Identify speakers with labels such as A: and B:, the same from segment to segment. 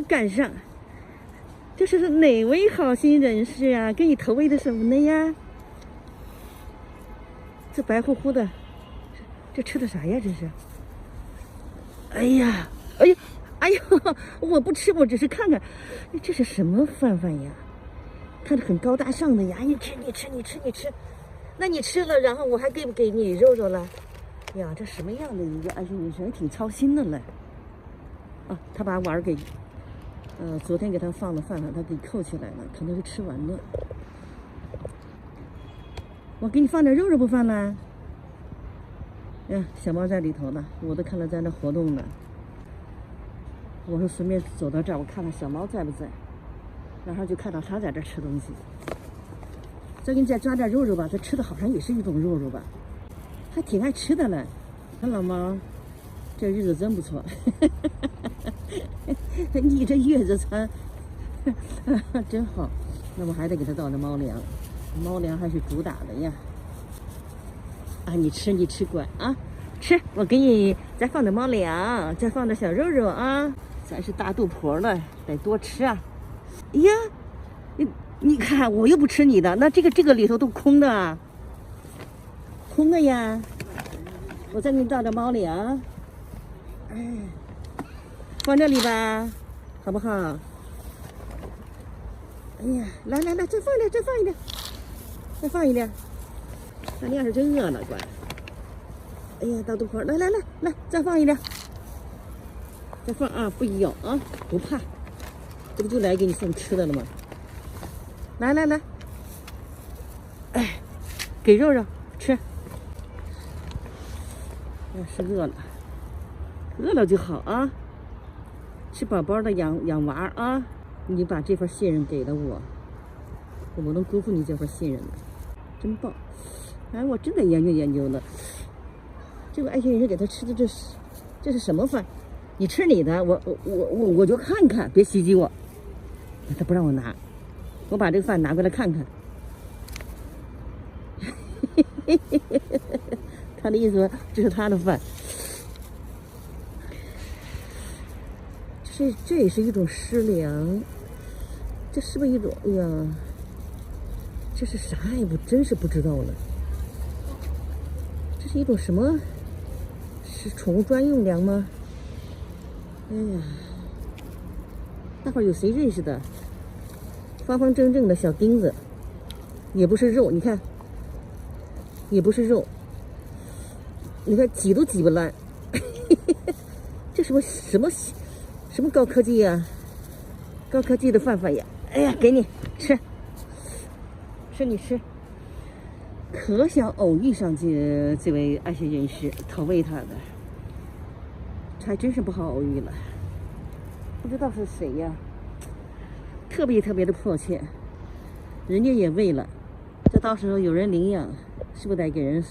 A: 赶上。这是哪位好心人士啊？给你投喂的什么呢呀？这白乎乎的，这吃的啥呀？这是？哎呀，哎呀，哎呦！我不吃，我只是看看。这是什么饭呀？看着很高大上的呀！你吃。那你吃了，然后我还给不给你肉了？呀，这什么样的一个爱心人士，还挺操心的嘞。啊，他把碗给，昨天给他放的饭他给扣起来了，可能是吃完了。我给你放点肉不放了？呀，小猫在里头呢，我都看到在那活动呢。我说顺便走到这儿，我看看小猫在不在，然后就看到它在这吃东西。再给你再抓点肉吧，它吃的好像也是一种肉吧，还挺爱吃的呢。看老猫，这日子真不错。你这月子餐真好。那我还得给它倒点猫粮，猫粮还是主打的呀。啊，你吃乖啊，吃，我给你再放点猫粮，再放点小肉啊。咱是大肚婆了，得多吃啊。哎呀，你看，我又不吃你的，那这个里头都空的啊，空的呀。我再给你倒点猫粮，哎，放这里吧，好不好？哎呀，来，再放一点。那你要是真饿了，乖。哎呀，大肚婆，来，再放一点，再放啊，不咬啊，不怕，这不就来给你送吃的了吗？来，哎，给肉吃。要是饿了就好啊。吃饱饱的养娃啊，你把这份信任给了我，我不能辜负你这份信任了，真棒。哎，我真得研究了。这个爱心人士给他吃的这是什么饭？你吃你的，我就看看，别袭击我。他不让我拿，我把这个饭拿过来看看。他的意思说这是他的饭，这也是一种食粮，这是不是一种？哎呀，这是啥呀？我真是不知道了。这是一种什么？是宠物专用粮吗？哎呀，大伙儿有谁认识的？方正正的小钉子，也不是肉，你看，也不是肉，你看挤都挤不烂。这什么高科技呀？高科技的饭呀！哎呀，给你吃，你吃。可想偶遇上这位爱心人士投喂他的，还真是不好偶遇了。不知道是谁呀？特别的迫切，人家也喂了，这到时候有人领养，是不是得给人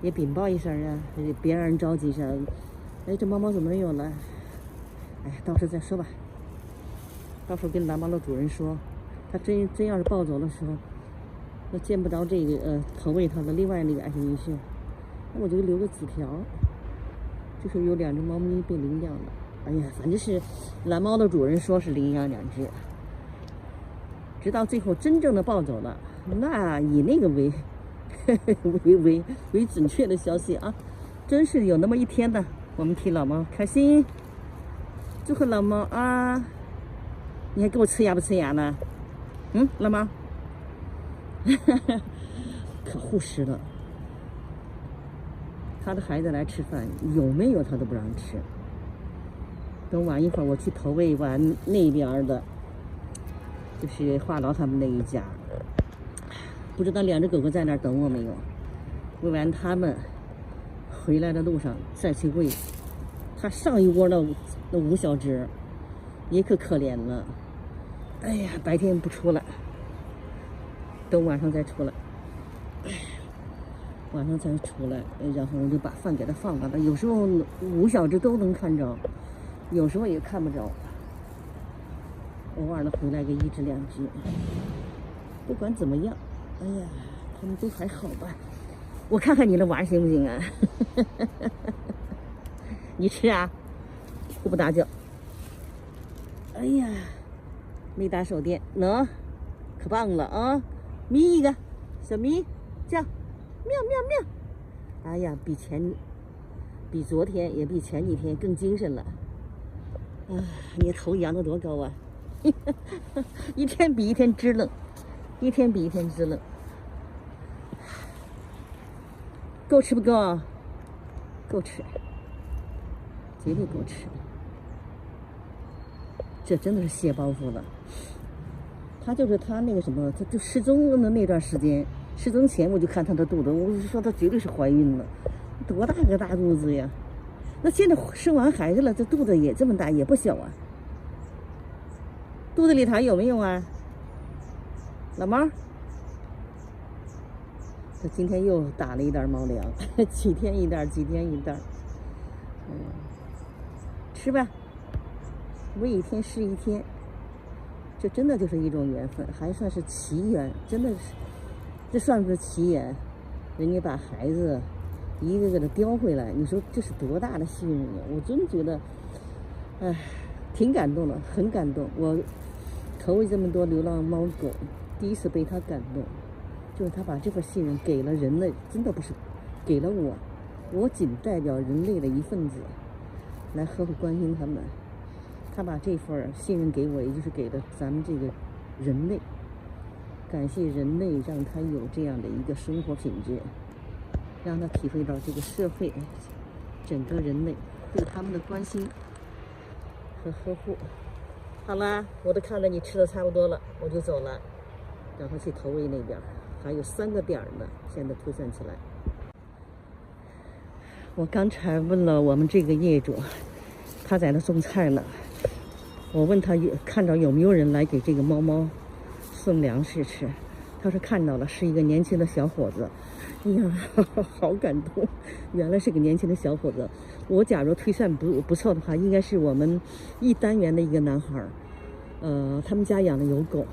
A: 也禀报一声啊？别让人着急上。哎，这猫怎么没有了？哎，到时候再说吧。到时候跟蓝猫的主人说，他真要是抱走的时候，那见不着这个投喂他的另外那个爱心人士，那我就留个纸条，就说有2只猫咪被领养了。哎呀，反正是蓝猫的主人说是领养2只，直到最后真正的抱走了，那以那个为准确的消息啊，真是有那么一天的，我们替老猫开心，祝贺老猫啊！你还给我呲牙不呲牙呢？老猫。可护食了，他的孩子来吃饭，有没有他都不让吃。等晚一会儿我去投喂完那边的，就是话痨他们那一家，不知道2只狗狗在那儿等我没有。喂完他们回来的路上再去喂，他上一窝的那5小只也可怜了。哎呀，白天不出来，等晚上再出来，然后我就把饭给他放了。有时候5小只都能看着，有时候也看不着，偶尔的回来个1只2只。不管怎么样，哎呀，他们都还好吧？我看看你的娃行不行啊？你吃啊，我不打搅。哎呀，没打手电，喏，可棒了啊！咪一个，小咪叫，喵喵喵！哎呀，比昨天也比前几天更精神了。啊，你头扬得多高啊！一天比一天支棱，一天比一天支棱。够吃不够？够吃，绝对够吃。这真的是卸包袱了。他就是他那个什么，他就失踪的那段时间，失踪前我就看他的肚子，我就说他绝对是怀孕了，多大个大肚子呀！那现在生完孩子了，这肚子也这么大，也不小啊。肚子里还有没有啊？老猫，他今天又打了一袋猫粮，几天一袋，几天一袋。吃吧，喂一天是一天。这真的就是一种缘分，还算是奇缘，真的是，这算不是奇缘。人家把孩子一个个的叼回来，你说这是多大的幸运啊！我真觉得，哎，挺感动的，很感动。我投喂这么多流浪猫狗，第一次被他感动，就是他把这份信任给了人类，真的不是给了我，我仅代表人类的一份子，来呵护关心他们。他把这份信任给我，也就是给了咱们这个人类。感谢人类，让他有这样的一个生活品质，让他体会到这个社会、整个人类对他们的关心和呵护。好啦，我都看着你吃的差不多了，我就走了，然后去投喂那边，还有3个点呢，现在推算起来。我刚才问了我们这个业主，他在那种菜呢。我问他看到有没有人来给这个猫猫送粮食吃，他说看到了，是一个年轻的小伙子。哎呀，好感动，原来是个年轻的小伙子。我假如推算不错的话，应该是我们1单元的一个男孩。他们家养的有狗，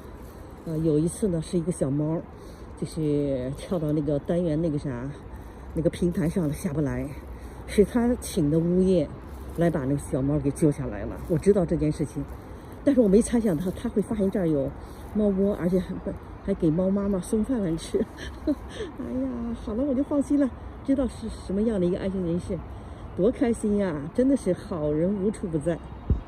A: 有一次呢是一个小猫，就是跳到那个单元那个平台上了，下不来，是他请的物业来把那个小猫给救下来了。我知道这件事情，但是我没猜想到他会发现这儿有猫窝，而且还给猫妈妈送饭碗吃。哎呀，好了，我就放心了，知道是什么样的一个爱心人士，多开心呀！真的是好人无处不在。